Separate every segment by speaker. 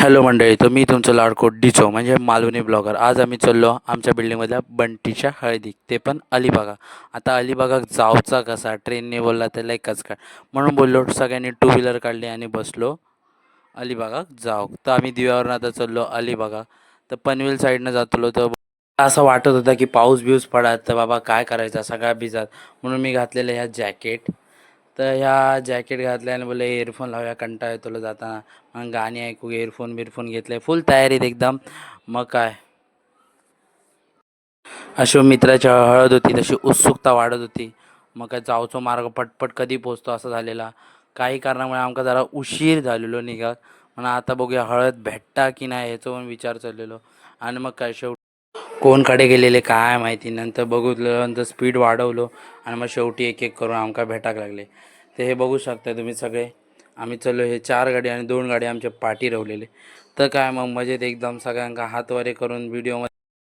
Speaker 1: Hello मंडळी, तर मी तुमचं लाडको डिचो म्हणजे मालवणी ब्लॉगर. आज आम्ही चाललो आमच्या बिल्डिंगमधल्या बंटीच्या हळदीत, ते पण अलिबागा. आता अलिबागा जावचा कसा, ट्रेनने बोलला तर लय काय, म्हणून बोललो सगळ्यांनी टू व्हीलर काढली आणि बसलो अलिबागा जाव. तर आम्ही दिव्यावरून आता चाललो अलिबागा. तर पनवेल साईडनं जातलो तर असं वाटत होतं की पाऊस बिऊस पडत, तर बाबा काय करायचं सगळा भिजत, म्हणून मी घातलेलं ह्या जॅकेट. तर ह्या जॅकेट घातल्याने बोलले इयरफोन लावूया, कंटाळा येतो जाताना, मग गाणी ऐकू, इयरफोन बिरफोन घेतले, फुल तयारीत एकदम. मग काय, अशी मित्राची हळद होती तशी उत्सुकता वाढत होती. मग काय जाऊचो मार्ग पटपट कधी पोचतो असं झालेला. काही कारणामुळे आमका जरा उशीर झालेलो निघाक. म्हणून आता बघूया हळद भेटता की नाही ह्याचं पण विचार चाललेलो. आणि मग काय शेवटी कोणकडे गेलेले काय माहिती, नंतर बघितलं, नंतर स्पीड वाढवलो आणि मग शेवटी एक एक करून आमका भेटाक लागले. ते हे बघू शकता तुम्ही सगळे. आम्ही चाललो, हे 4 गाडी आणि 2 गाडी आमच्या पाठी रवलेले. तर काय मग मजेत एकदम सगळ्यांका हातवारे करून व्हिडिओ.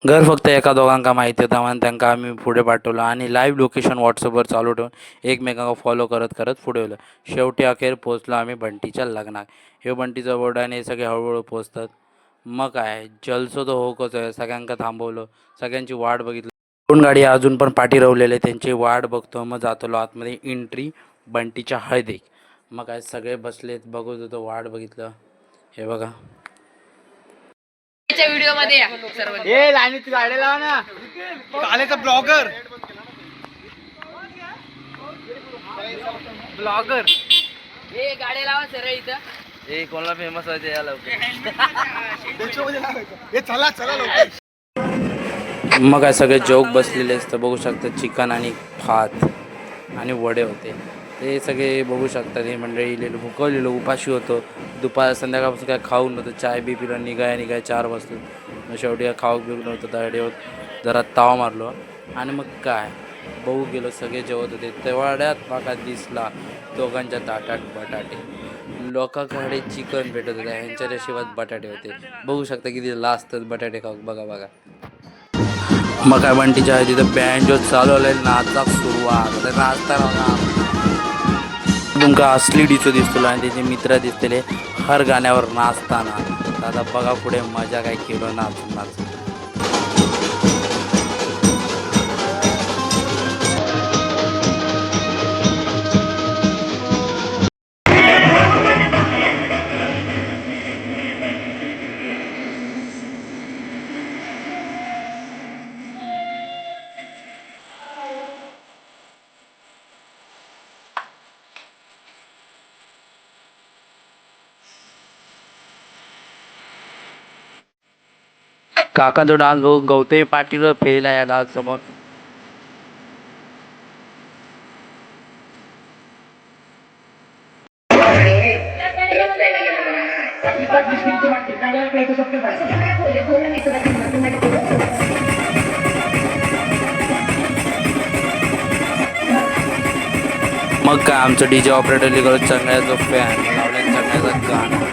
Speaker 1: घर फक्त एका दोघांका माहिती होता म्हणून त्यांना आम्ही पुढे पाठवलं आणि लाईव्ह लोकेशन व्हॉट्सअपवर चालू ठेवून एकमेकांना फॉलो करत करत पुढे गेलो. शेवटी अखेर पोचलो आम्ही बंटीच्या लग्नात. हे बंटीचा बोर्ड आणि हे सगळे हळूहळू पोचतात. मग काय जलसो तो होकच आहे, सगळ्यांका थांबवलं, सगळ्यांची वाट बघितली. 2 गाडी अजून पण पाठी रवलेले, त्यांची वाट बघतो. मग जातो आतमध्ये एंट्री बंटीच्या हळदीक. मग काय सगळे बसलेत, बघत होतो, वाट बघितलं. हे बघा
Speaker 2: व्हिडिओ मध्ये या सर्व.
Speaker 3: ए लाईनीत गाडी लावा ना, कालेचा ब्लॉगर ब्लॉगर
Speaker 2: हे गाडी लावा सरळ इथं.
Speaker 1: हे कोणाला फेमस व्हायचं या लवकर.
Speaker 3: चला चला लवकर.
Speaker 1: मग काय सगळे जोक बसलेले असतं, बघू शकता. चिकन आणि भात आणि वडे होते, ते सगळे बघू शकतात. हे मंडळी भुकवलेलो, उपाशी होतो. दुपार संध्याकाळपासून काय खाऊ नव्हतं, चाय बी पिलं, निघाय 4 वाजता. मग शेवटी काय खाऊ पिऊ नव्हतं, त्यावेळी जरा ताव मारलो आणि मग काय बघू गेलो. सगळे जेवत होते, तेवढ्यात माका दिसला दोघांच्या ताटात बटाटे. लोकांकडे चिकन भेटत होतं, ह्यांच्या रेशिवात बटाटे होते. बघू शकता किती लाजतात बटाटे खाऊ. बघा बघा. मग काय बंटीच्या आहे तिथं बँड जो चालवलाय, नाचाक सुरुवात. नाचताना तुमका असली डिचो दिसतो आणि त्याचे मित्र दिसतले हर गाण्यावर नाचताना. आता बघा पुढे मजा काय केलो नाचून नाचून. काका तो डान्स बघू, गवते पाटील फेल आहे डान्स समोर. मग काय आमचं डीजे ऑपरेटर लिगल चांगल्याचा फॅन लावल्या, चांगल्याचा गाणं.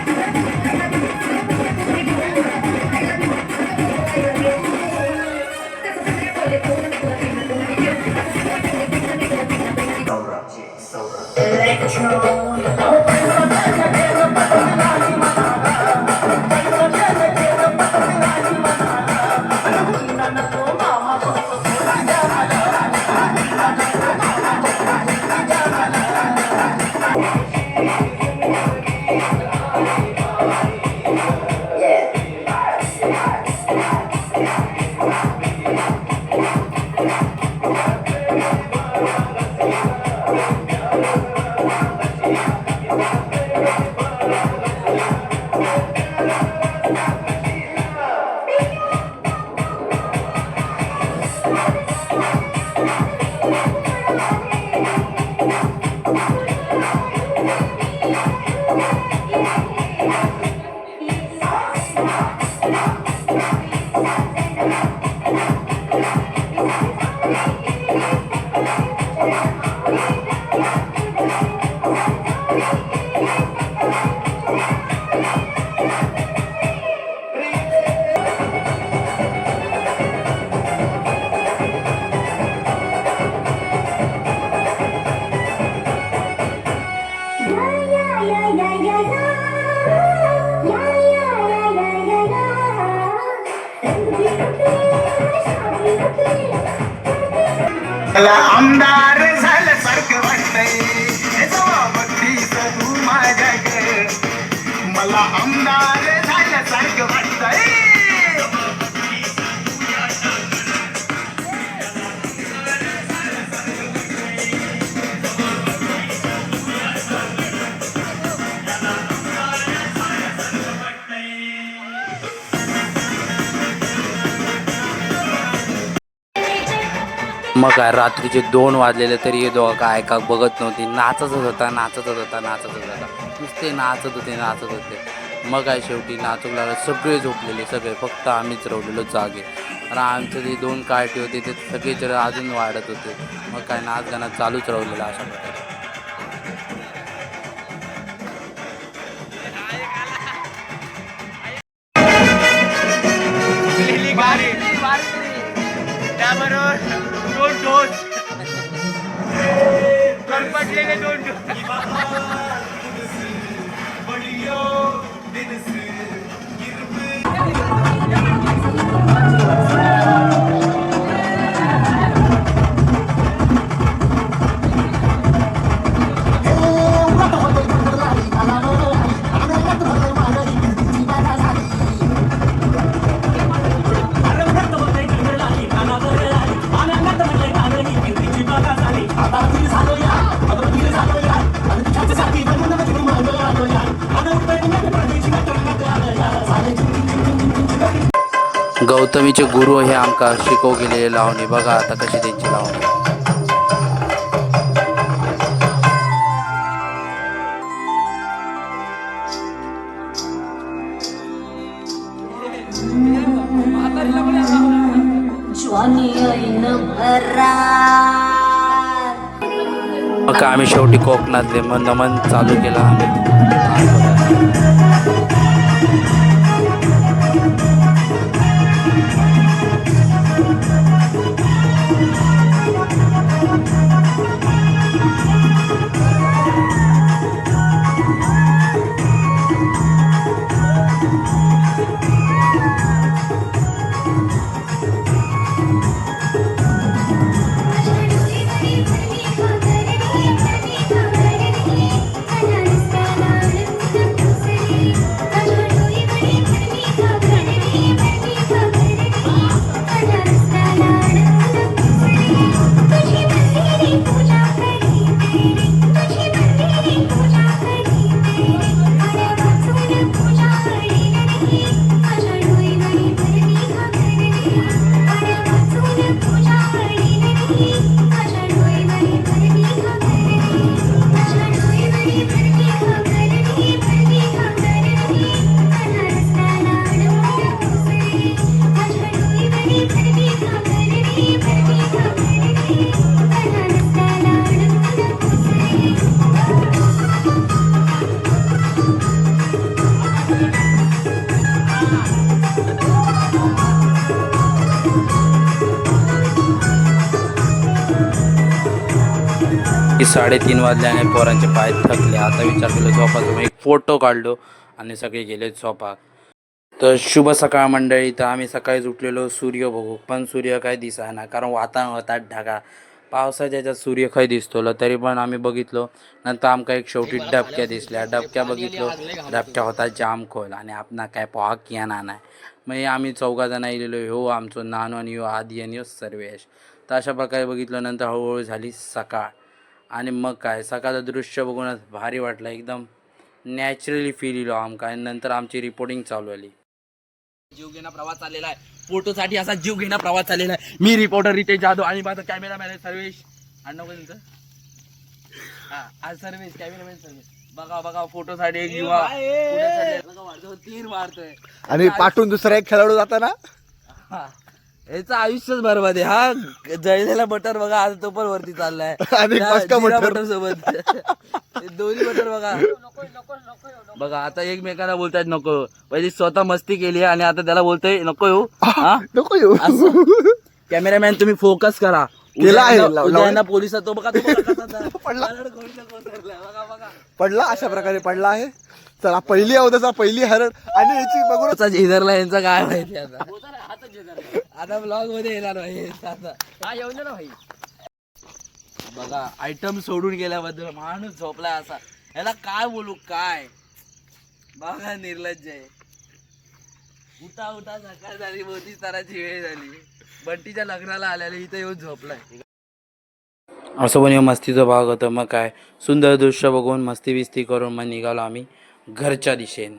Speaker 4: मला आमदार झाल्यासारखं वाटतंय हे जेव्हा बघतीस तू माझ्याकडे मला आमदार झाल्यासारखं वाटतंय
Speaker 1: मग काय रात्रीचे 2 वाजलेले तरी हे दोघं काय का बघत नव्हती, नाचतच होता नुसते नाचत होते. मग काय शेवटी नाचू लागलं, सगळे झोपलेले सगळे, फक्त आम्हीच रवलेलो जागे. आणि आमचे जे 2 कार्टी होते ते सगळे जर अजून वाढत होते. मग काय नाच गाणं चालूच राहिलेलं अशा प्रकारे.
Speaker 3: त्याबरोबर 2 डोस करपटलेले 2 डोस.
Speaker 1: गौतमीचे गुरु हे आमका शिकव गेलेले लावणी बघा आता कशी त्यांची लावणी. मग आम्ही शेवटी कोकणातले नमन चालू केला आम्ही. की 3:30 वाजल्याने पोरांचे पाय थकले. आता विचार केला झोपायचं, एक फोटो काढलो आणि सगळे गेले झोपाक. तर शुभ सकाळ मंडळी. तर आम्ही सकाळीच उठलेलो सूर्य बघू, पण सूर्य काय दिसाना कारण वातावरण होता ढगा. पावसाच्या ह्याच्यात सूर्य खंय दिसतलो तरी पण आम्ही बघितलो. नंतर आमका एक शेवटी डबक्या दिसल्या, डबक्या बघितलो, डबक्या होता जाम खोल आणि आपणा काय पोहाक येणार नाही. मग आम्ही 4 जण येलेलो, ह्यो आमचो नानू आणि ह्यो आदी आणि ह्यो सर्वेश. तर अशा प्रकारे बघितलं. नंतर हळूहळू झाली सकाळ आणि मग काय सकाळचं दृश्य बघूनच भारी वाटलं, एकदम नॅचरली फील येलो आमका. आणि नंतर आमची रिपोर्टिंग चालू आली.
Speaker 2: जीव घेणा प्रवास चाललेला आहे, फोटोसाठी असा जीव घेणा प्रवास चाललेला आहे. मी रिपोर्टर रितेश जाधव आणि माझा कॅमेरामॅन आहे सर्वेश. आणि नको तुमचं आज सर्वेश, कॅमेरामॅन सर्वेश. बघा फोटोसाठी एक युवा तीर मारतोय
Speaker 3: आणि पाठवून दुसरा एक खेळाडू जाताना
Speaker 2: याचं आयुष्यच बरोबर आहे. हा जळलेला बटर बघा आज तो पण वरती चाललाय
Speaker 3: आणि मस्का
Speaker 2: बटर सोबत दोन्ही बटर बघा आता एकमेकांना बोलतायत नको. पहिले स्वतः मस्ती केली आणि आता त्याला बोलतोय नको येऊ.
Speaker 3: नको येऊ.
Speaker 2: कॅमेरामॅन तुम्ही फोकस करा.
Speaker 3: केला आहे
Speaker 2: पोलिसात तो बघा
Speaker 3: पडला अशा प्रकारे पडला आहे. चला पहिली अवधसा पहिली हरड आणि याची बघून
Speaker 2: झेदरला यांचा काय माहिती आता ब्लॉग मध्ये येणार भाई. आता येऊन ना भाई. बघा आयटम सोडून गेल्याबद्दल माणूस झोपलाय असा, याला काय बोलू काय. बघा निर्लज्ज आहे. उठा उठा सकाळ झाली, मोठी ताराची वेळ झाली. बंटीच्या लग्नाला आलेले इथं येऊन झोपलाय.
Speaker 1: असं पण हे मस्तीचा भाग होता. मग काय सुंदर दृश्य बघून मस्ती बिस्ती करून मग निघालो आम्ही घरच्या दिशेने.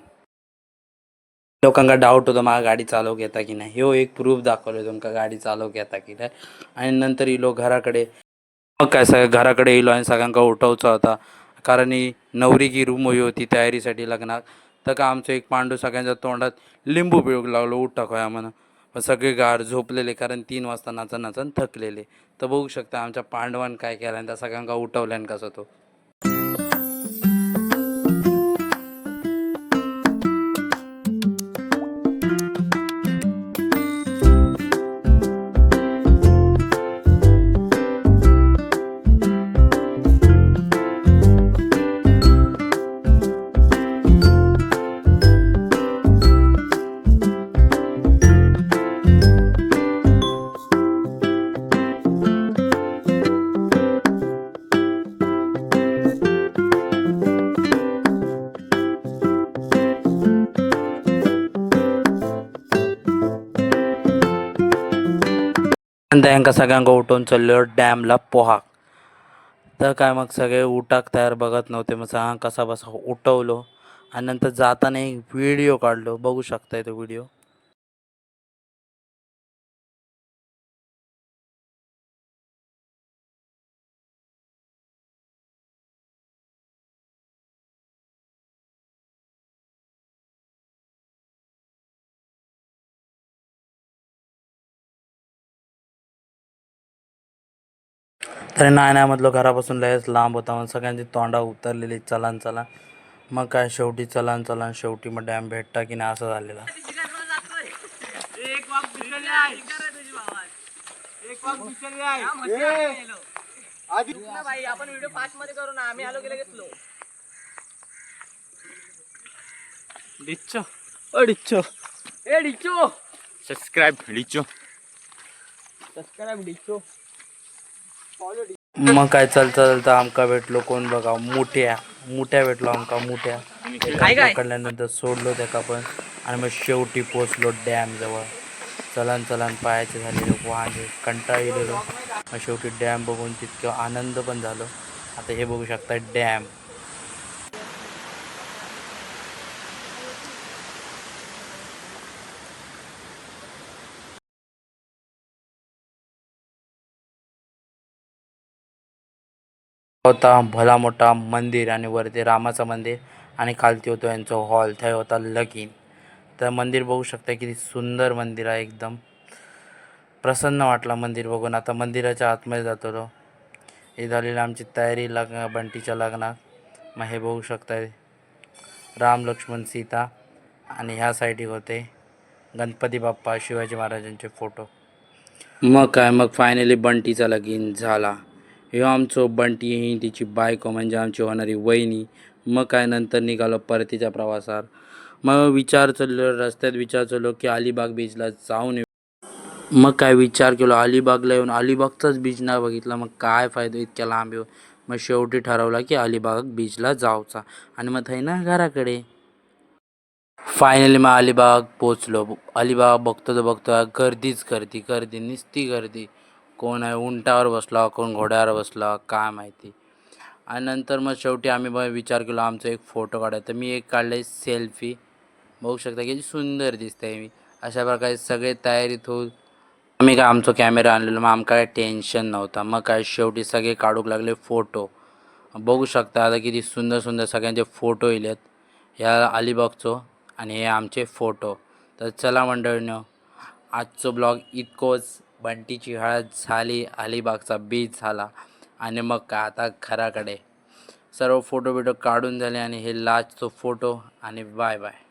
Speaker 1: लोकांना डाऊट होता मला गाडी चालवू घेता की नाही. ह्यो एक प्रूफ दाखवलं तुमका गाडी चालवू घेता की नाही. आणि नंतर इलो घराकडे. मग काय सगळं घराकडे इलो आणि सगळ्यांका उठवचा होता, कारण ही नवरी की रूम होती तयारीसाठी लग्नात. तर का आमचं एक पांडू सगळ्यांच्या तोंडात लिंबू पिळूक लागलो उठा खोया म्हणून. मग सगळे गार झोपलेले, कारण 3 वाजता नाचन नाचन थकलेले. तर बघू शकता आमच्या पांडवान काय केलं आणि त्या सगळ्यांका उठवल्यान कसं तो. नंतर यांका सगळ्यांका उठवून चाललो डॅमला पोहाक. तर काय मग सगळे उठाक तयार बघत नव्हते, मग सगळ्यांना कसा बसा उठवलो आणि नंतर जाताना एक व्हिडिओ काढलो. बघू शकताय तो व्हिडिओ. तर नायनामधलं घरापासून लयच लांब होता, मग सगळ्यांची तोंडा उतरलेली चलान चला. मग काय शेवटी चलान चलान शेवटी मग डॅम भेटता की नाही असं झालेलं.
Speaker 2: आपण व्हिडिओ फास्ट मध्ये करू ना, आम्ही आलो गेले स्लो.
Speaker 5: डिच्चो
Speaker 2: ए डिचो
Speaker 5: सबस्क्राईब डिच्चो.
Speaker 2: सबस्क्राइब डिचो.
Speaker 1: मग काय चलता चलता आमका भेटलो कोण बघा, मुठ्या भेटलो आमका मुठ्या. पकडल्यानंतर सोडलो त्याका पण आणि मग शेवटी पोचलो डॅम जवळ. चलान चलान पायाचे झालेले वांदे कंटाळलेलो. मग शेवटी डॅम बघून तितकं आनंद पण झालो. आता हे बघू शकता डॅम. होता भला मोठा मंदिर आणि वरती रामाचं मंदिर आणि खालती होतो यांचा हॉल. त्या होता लगीन. तर मंदिर बघू शकता किती सुंदर मंदिर आहे, एकदम प्रसन्न वाटला मंदिर बघून. आता मंदिराच्या आतमध्ये जातो. हे झालेली आमची तयारी बंटीच्या लग्नात. मग हे बघू शकताय राम लक्ष्मण सीता आणि ह्या साईडी होते गणपती बाप्पा शिवाजी महाराजांचे फोटो. मग काय मग फायनली बंटीचा लगीन झाला. ह्यो आमचो बंटी ही तिची बायको म्हणजे आमची होणारी वहिनी. मग काय नंतर निघालो परतीच्या प्रवासावर. मग विचार चाललो रस्त्यात विचार चाललो की अलिबाग बीचला जाऊन येऊ. मग काय विचार केलो अलिबागला येऊन अलिबागचाच बीच नाही बघितला, मग काय फायदा इतक्या लांब येऊन. मग शेवटी ठरवला की अलिबाग बीचला जाऊचा आणि मग थंय ना घराकडे. फायनली मग अलिबाग पोचलो. अलिबाग बघतो तर बघतो गर्दीच गर्दी नुसती गर्दी. कोण आहे उंटावर बसला, कोण घोड्यावर बसला काय माहिती. आणि नंतर मग शेवटी आम्ही मग विचार केला आमचा एक फोटो काढायचा. तर मी एक काढले सेल्फी. बघू शकता किती सुंदर दिसते मी. अशा प्रकारे सगळे तयारीत होऊन आम्ही काय आमचा कॅमेरा आणलेला, मग आमका काय टेन्शन नव्हता. मग काय शेवटी सगळे काढूक लागले फोटो. बघू शकता आता किती सुंदर सुंदर सगळ्यांचे फोटो येलेत ह्या अलिबागचो आणि हे आमचे फोटो. तर चला मंडळींनो, आजचं ब्लॉग इतकोच. बंटीची हळद झाली, अलिबागचा बीच झाला आणि मग काय आता घराकडे. सर्व फोटो बिटो काढून झाले आणि हे लास्टचा फोटो आणि बाय बाय.